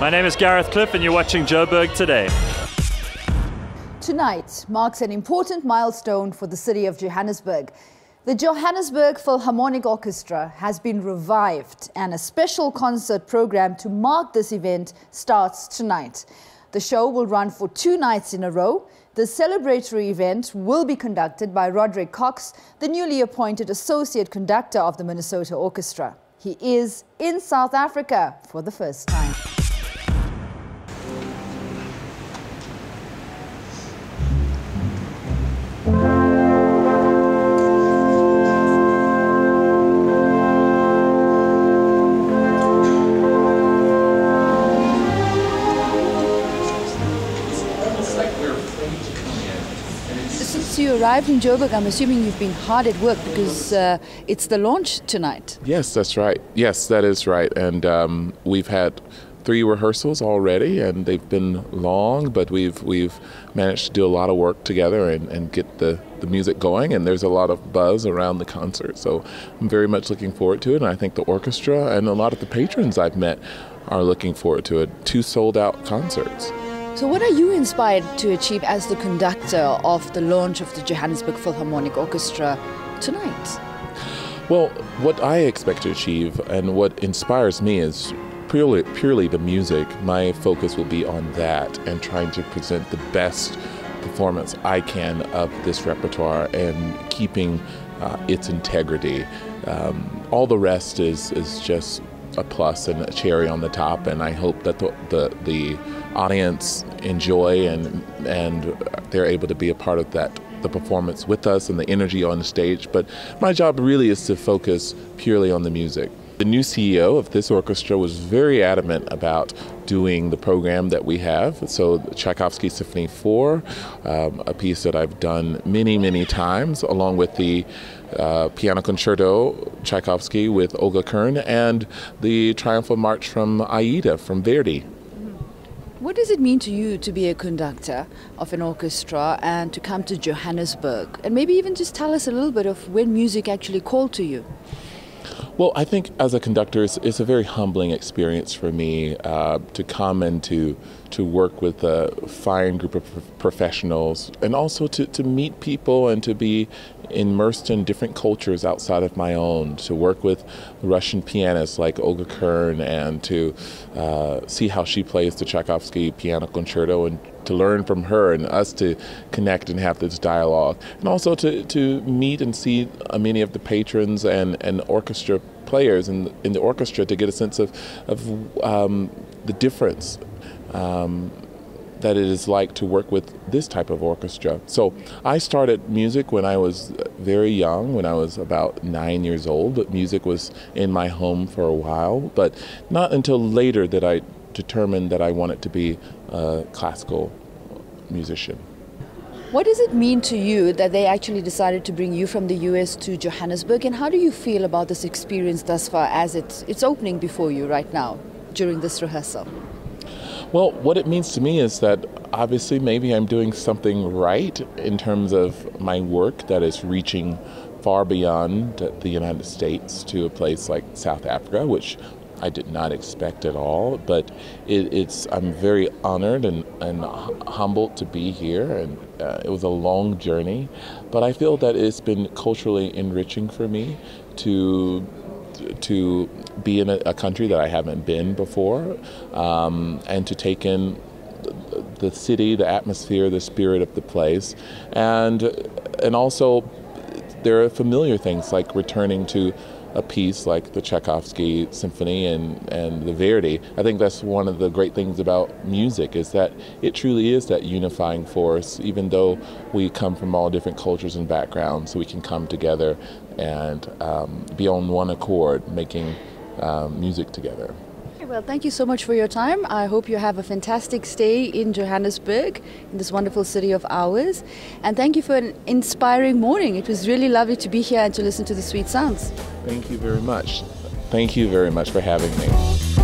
My name is Gareth Cliff and you're watching Joburg Today. Tonight marks an important milestone for the city of Johannesburg. The Johannesburg Philharmonic Orchestra has been revived and a special concert program to mark this event starts tonight. The show will run for 2 nights in a row. The celebratory event will be conducted by Roderick Cox, the newly appointed associate conductor of the Minnesota Orchestra. He is in South Africa for the first time. Since you arrived in Joburg, I'm assuming you've been hard at work because it's the launch tonight. Yes, that's right. Yes, that is right. And we've had 3 rehearsals already, and they've been long, but we've managed to do a lot of work together and get the music going, and there's a lot of buzz around the concert. So I'm very much looking forward to it, and I think the orchestra and a lot of the patrons I've met are looking forward to it. 2 sold-out concerts. So what are you inspired to achieve as the conductor of the launch of the Johannesburg Philharmonic Orchestra tonight? Well, what I expect to achieve and what inspires me is purely the music. My focus will be on that and trying to present the best performance I can of this repertoire and keeping its integrity. All the rest is just a plus and a cherry on the top, and I hope that the audience enjoy and they're able to be a part of that, the performance with us and the energy on the stage. But my job really is to focus purely on the music. The new CEO of this orchestra was very adamant about doing the program that we have. So Tchaikovsky Symphony 4, a piece that I've done many times, along with the piano concerto Tchaikovsky with Olga Kern and the Triumphal March from Aida from Verdi. What does it mean to you to be a conductor of an orchestra and to come to Johannesburg? And maybe even just tell us a little bit of when music actually called to you. Well, I think as a conductor, it's a very humbling experience for me to come and to work with a fine group of professionals, and also to meet people and to be immersed in different cultures outside of my own, to work with Russian pianists like Olga Kern and to see how she plays the Tchaikovsky piano concerto and to learn from her and us to connect and have this dialogue, and also to meet and see many of the patrons and orchestra players in the orchestra to get a sense of the difference that it is like to work with this type of orchestra. So I started music when I was very young, when I was about 9 years old, but music was in my home for a while, but not until later that I determined that I wanted to be a classical musician. What does it mean to you that they actually decided to bring you from the US to Johannesburg, and how do you feel about this experience thus far as it's opening before you right now during this rehearsal? Well, what it means to me is that obviously maybe I'm doing something right in terms of my work that is reaching far beyond the United States to a place like South Africa, which I did not expect at all, but I'm very honored and humbled to be here, and it was a long journey, but I feel that it's been culturally enriching for me to be in a country that I haven't been before, and to take in the city, the atmosphere, the spirit of the place, and also there are familiar things like returning to a piece like the Tchaikovsky Symphony and the Verdi. I think that's one of the great things about music, is that it truly is that unifying force. Even though we come from all different cultures and backgrounds, so we can come together and be on one accord, making music together. Well, thank you so much for your time. I hope you have a fantastic stay in Johannesburg, in this wonderful city of ours. And thank you for an inspiring morning. It was really lovely to be here and to listen to the sweet sounds. Thank you very much. Thank you very much for having me.